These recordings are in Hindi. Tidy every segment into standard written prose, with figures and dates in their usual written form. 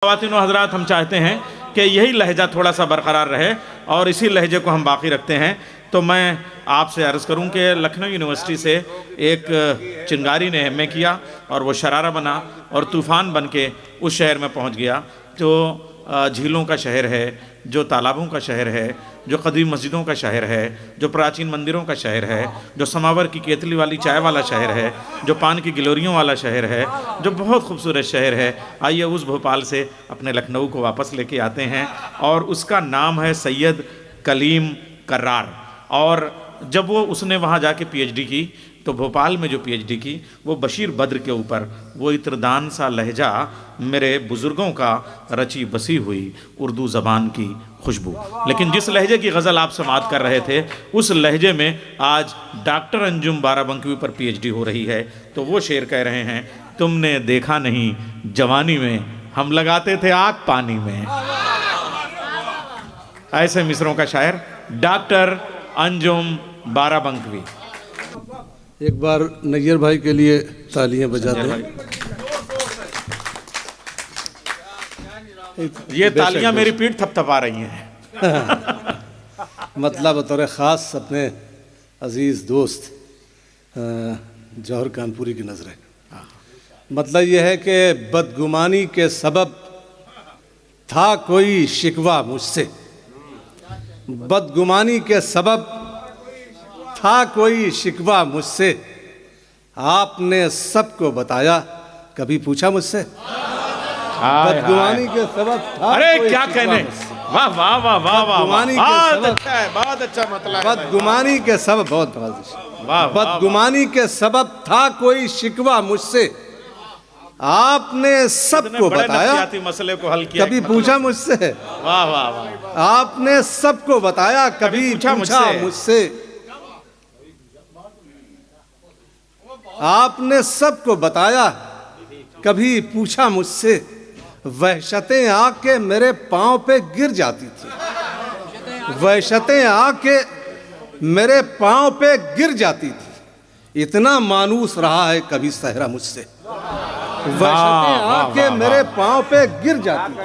ख़वातीन व हज़रात, हम चाहते हैं कि यही लहजा थोड़ा सा बरकरार रहे और इसी लहजे को हम बाकी रखते हैं। तो मैं आपसे अर्ज़ करूं कि लखनऊ यूनिवर्सिटी से एक चिंगारी ने एमए किया और वो शरारा बना और तूफ़ान बन के उस शहर में पहुंच गया जो झीलों का शहर है, जो तालाबों का शहर है, जो कदीम मस्जिदों का शहर है, जो प्राचीन मंदिरों का शहर है, जो समावर की केतली वाली चाय वाला शहर है, जो पान की गिलोरियों वाला शहर है, जो बहुत खूबसूरत शहर है। आइए उस भोपाल से अपने लखनऊ को वापस लेके आते हैं और उसका नाम है सैयद कलीम कर्रार। और जब वो उसने वहाँ जाके पीएचडी की तो भोपाल में जो पीएचडी की वो बशीर बद्र के ऊपर, वो इत्रदान सा लहजा मेरे बुज़ुर्गों का रची बसी हुई उर्दू ज़बान की खुशबू। लेकिन जिस लहजे की गज़ल आप समाअत कर रहे थे उस लहजे में आज डॉक्टर अंजुम बाराबंकी पर पीएचडी हो रही है। तो वो शेर कह रहे हैं, तुमने देखा नहीं जवानी में हम लगाते थे आग पानी में। ऐसे मिसरों का शायर डॉक्टर अंजुम बाराबंकी। एक बार नैयर भाई के लिए तालियां बजा दें। ये तालियां मेरी पीठ थपथपा रही हैं। मतलब बतौर ख़ास अपने अज़ीज़ दोस्त जौहर कानपुरी की नज़रें। मतलब यह है कि बदगुमानी के सबब था कोई शिकवा मुझसे, बदगुमानी के सबब था कोई शिकवा मुझसे, आपने सबको बताया कभी पूछा मुझसे। बदगुमानी के सबब था, अरे क्या कहने, वाह वाह वाह वाह वाह, बहुत अच्छा मतलब। बदगुमानी के सबब, बहुत बदगुमानी के सबब था कोई शिकवा मुझसे, आपने सबको बताया मसले को हल किया, कभी पूछा मुझसे। वाह वाह वाह, आपने सबको बताया कभी पूछा मुझसे, आपने सबको बताया कभी पूछा मुझसे। वहशतें आके मेरे पांव पे गिर जाती थी, वहशतें आके मेरे पांव पे गिर जाती थी, इतना मानूस रहा है कभी सहरा मुझसे। वहशतें आके मेरे पांव पे गिर जाती थी,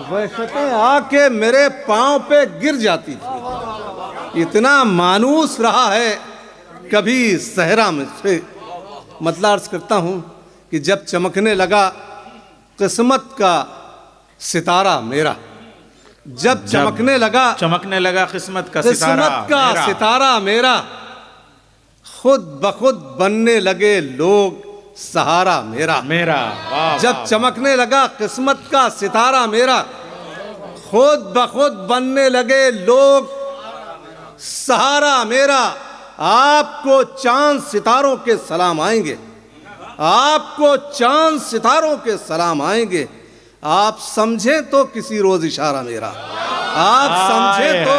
वहशतें आके मेरे पांव पे गिर जाती थी, इतना मानूस रहा है कभी सहरा मुझसे। मतलब अर्ज करता हूँ कि जब चमकने लगा किस्मत का सितारा मेरा, जब चमकने लगा किस्मत का सितारा मेरा, खुद बखुद बनने लगे लोग सहारा मेरा। जब चमकने लगा किस्मत का सितारा मेरा, खुद बखुद बनने लगे लोग सहारा मेरा। आपको चांद सितारों के सलाम आएंगे, आपको चांद सितारों के सलाम आएंगे, आप समझे तो किसी रोज इशारा मेरा, आप समझे तो,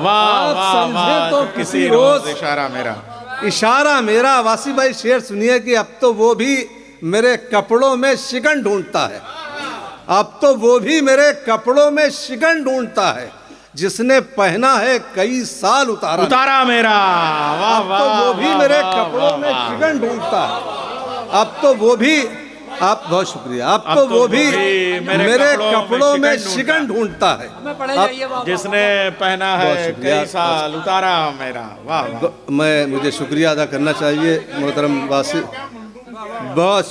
आप समझे तो किसी रोज इशारा मेरा। वासी भाई शेर सुनिए कि अब तो वो भी मेरे कपड़ों में शिकन ढूंढता है, अब तो वो भी मेरे कपड़ों में शिकन ढूंढता है, जिसने पहना है कई साल उतारा मेरा। अब तो वो भी मेरे कपड़ों में शिकन ढूंढता है, अब तो वो भी, आप बहुत शुक्रिया, अब तो वो भी मेरे कपड़ों में शिकन ढूंढता है, जिसने पहना है कई साल उतारा मेरा। वाह, मुझे शुक्रिया अदा करना चाहिए मोहतरम वासी, बहुत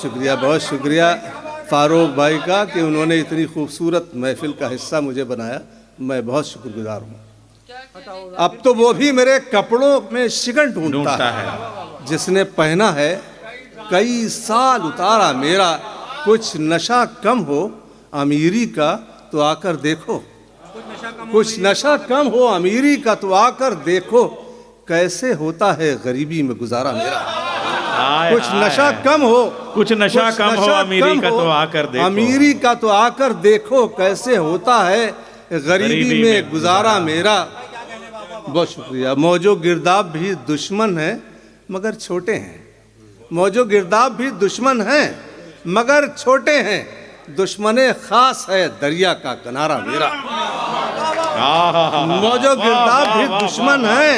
शुक्रिया फारूक भाई का कि उन्होंने इतनी खूबसूरत महफिल का हिस्सा मुझे बनाया। मैं बहुत शुक्रगुजार हूँ। अब तो वो भी मेरे कपड़ों में शिकन ढूंढता है, जिसने पहना है कई साल उतारा मेरा। कुछ नशा कम हो अमीरी का तो आकर देखो, कुछ नशा कम हो अमीरी का तो आकर देखो, कैसे होता है गरीबी में गुजारा मेरा। कुछ नशा कम हो, कुछ नशा कम हो अमीरी का तो आकर देखो, अमीरी का तो आकर देखो, कैसे होता है गरीबी में गुजारा मेरा। बहुत शुक्रिया। मौजो गिरदाब भी दुश्मन है मगर छोटे हैं, मौजो गिरदाब भी दुश्मन हैं मगर छोटे हैं, दुश्मने खास है दरिया का किनारा मेरा। मौजो गिरदाब भी दुश्मन हैं,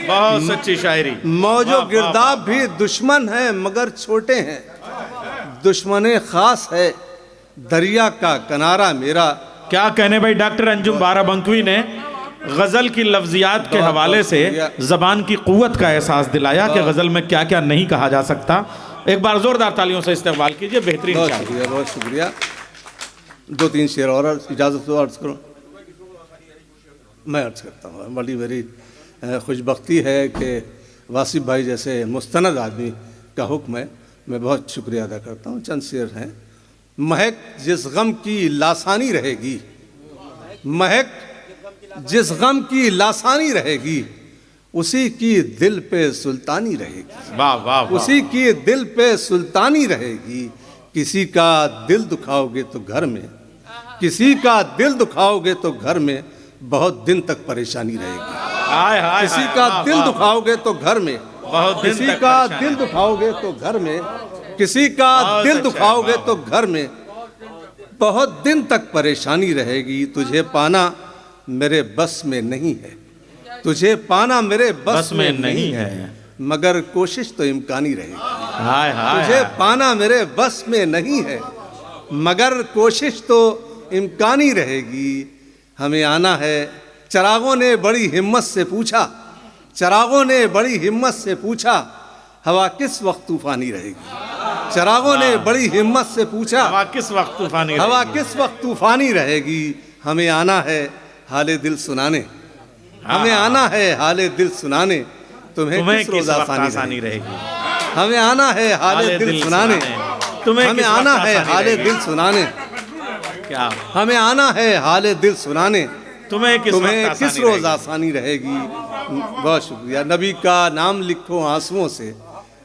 बहुत सच्ची शायरी। मौजो गिरदाब भी दुश्मन है मगर छोटे हैं, दुश्मने खास है दरिया का किनारा मेरा। क्या कहने भाई डॉक्टर अंजुम बाराबंकवी ने गज़ल की लफ्जियात के हवाले से ज़बान की क़ुव्वत का एहसास दिलाया कि गज़ल में क्या क्या नहीं कहा जा सकता। एक बार ज़ोरदार तालियों से इस्तकबाल कीजिए। बेहतरीन बहुत शायरी। शुक्रिया, बहुत शुक्रिया। 2-3 शेर और इजाज़त दो, अर्ज़ करो। मैं अर्ज़ करता हूँ, बड़ी मेरी खुशबख्ती है कि वासिफ भाई जैसे मुस्तनद आदमी का हुक्म है, मैं बहुत शुक्रिया अदा करता हूँ। चंद शेर हैं। महक जिस गम की लासानी रहेगी, महक जिस गम की लासानी रहेगी, उसी की दिल पे सुल्तानी रहेगी। वाह वाह वाह। उसी की दिल पे सुल्तानी रहेगी। किसी का दिल दुखाओगे तो घर में, किसी का दिल दुखाओगे तो घर में बहुत दिन तक परेशानी रहेगी। हाय हाय। किसी का दिल दुखाओगे तो घर में, बहुत दिन किसी तक का परेशानी। दिल दुखाओगे तो घर में, किसी का बहुत दिल अच्छा, दुखाओगे वाह। तो घर में बहुत दिन तक परेशानी रहेगी। तुझे पाना मेरे बस में नहीं है, तुझे पाना मेरे बस में नहीं है, मगर कोशिश तो इम्कानी रहेगी। हाय हाय। तुझे पाना मेरे बस में नहीं है, मगर कोशिश तो इम्कानी रहेगी। हमें आना है। चिरागों ने बड़ी हिम्मत से पूछा, चिरागों ने बड़ी हिम्मत से पूछा, हवा किस वक्त तूफानी रहेगी। चिरागों ने बड़ी हिम्मत से पूछा, हवा किस वक्त तूफानी हवा रहेगी? किस वक्त तूफानी रहेगी। हमें आना है हाले दिल सुनाने, हमें आना है हाले दिल सुनाने, तुम्हें किस रोज आसानी रहेगी। हमें आना है हाले दिल सुनाने, तुम्हें हमें किस आना वक्त है आसानी हाले रहेगी? दिल सुनाने, क्या हमें आना है हाले दिल सुनाने, तुम्हें किस तुम्हें वक्त किस आसानी रोज रहेगी? आसानी रहेगी। बहुत शुक्रिया। नबी का नाम लिखो आंसुओं से,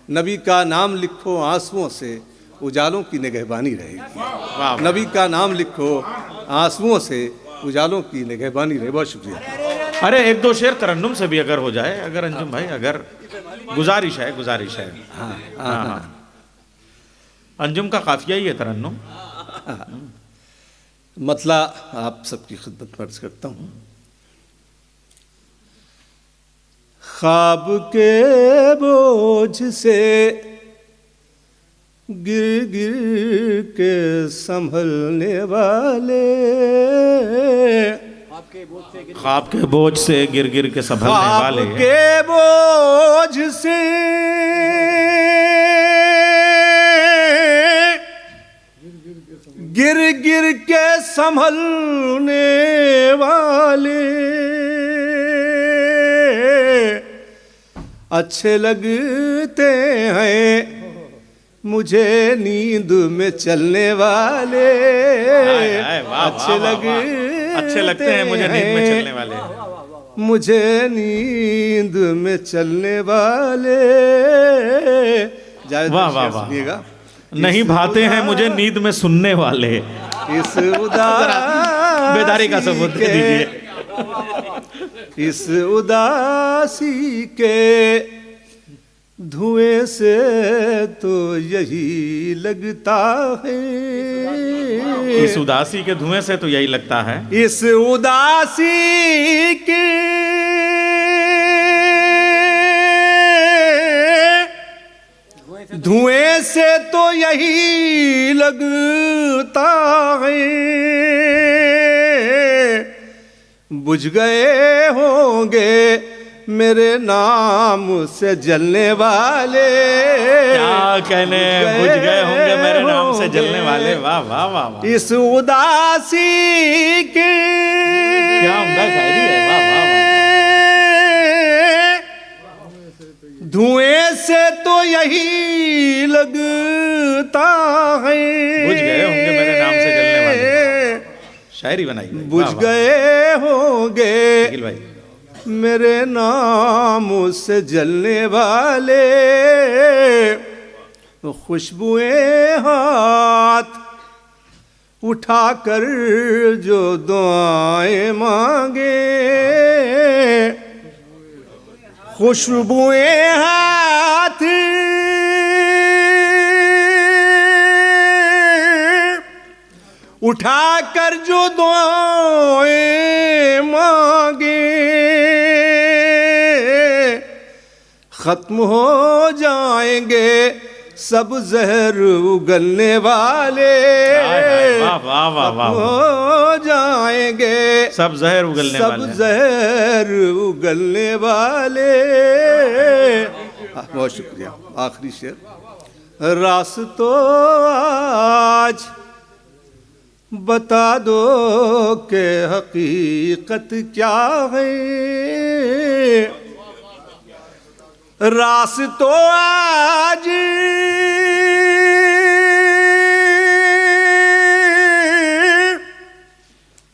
नबी का नाम लिखो आंसुओं से, उजालों की निगहबानी रहेगी। वाह वाह। नबी का नाम लिखो आंसुओं से, उजालों की निगहबानी रहे। बहुत शुक्रिया। अरे एक दो शेर तरन्नुम से भी अगर हो जाए, अगर अंजुम भाई, अगर गुजारिश है, गुजारिश है। हाँ हाँ हाँ। अंजुम का काफिया ही है तरन्नुम। मतला आप सबकी खिदमत में अर्ज करता हूँ। ख्वाब के बोझ से गिर गिर के संभलने वाले, ख्वाब के बोझ से गिर गिर के संभलने ख्वाब वाले, के बोझ से गिर गिर के संभलने वाले, अच्छे लगते हैं मुझे नींद में चलने वाले। हाय हाय, वाह, अच्छे वाह, वाह, लगते वाह। अच्छे लगते हैं मुझे नींद में चलने वाले। मुझे नींद में चलने वाले। जायद वाह, वाह, शेर वाह। सुनिएगा। नहीं भाते हैं मुझे नींद में सुनने वाले। इस उदासी बेदारी का सबूत दे दीजिए। इस उदासी के धुएं से तो यही लगता है, इस उदासी के धुएं से तो यही लगता है, इस उदासी के धुएं से तो यही लगता है, बुझ गए होंगे मेरे नाम से जलने वाले। क्या कहने, बुझ गए होंगे मेरे नाम से जलने वाले। वाह वाह वाह वाह। इस उदासी के क्या उम्दा शायरी है। वाह वाह वाह। धुएं से तो यही लगता है, बुझ गए होंगे मेरे नाम से जलने वाले। शायरी बनाई भाई। बुझ वाह, वाह। गए होंगे निखिल भाई। मेरे नाम से जलने वाले, खुशबुएं हाथ उठाकर जो दुआएं मांगे, खुशबुएं हाथ उठाकर जो दुआएं मांगे, खत्म हो जाएंगे सब जहर उगलने वाले वाह वाह वाह वाह, हो जाएंगे, सब जहर उगलने सब वाले हैं। जहर उगलने वाले। बहुत शुक्रिया। आखिरी शेर। रास्तों आज बता दो कि हकीकत क्या है, रास्तों आज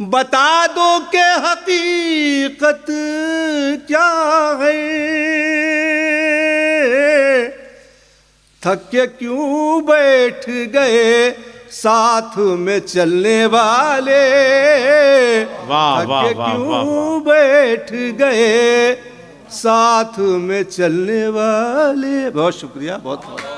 बता दो कि हकीकत क्या है, थक के क्यों बैठ गए साथ में चलने वाले, वाह थक वाह के वाह वाह वाह। क्यों बैठ गए साथ में चलने वाले। बहुत शुक्रिया, बहुत बहुत।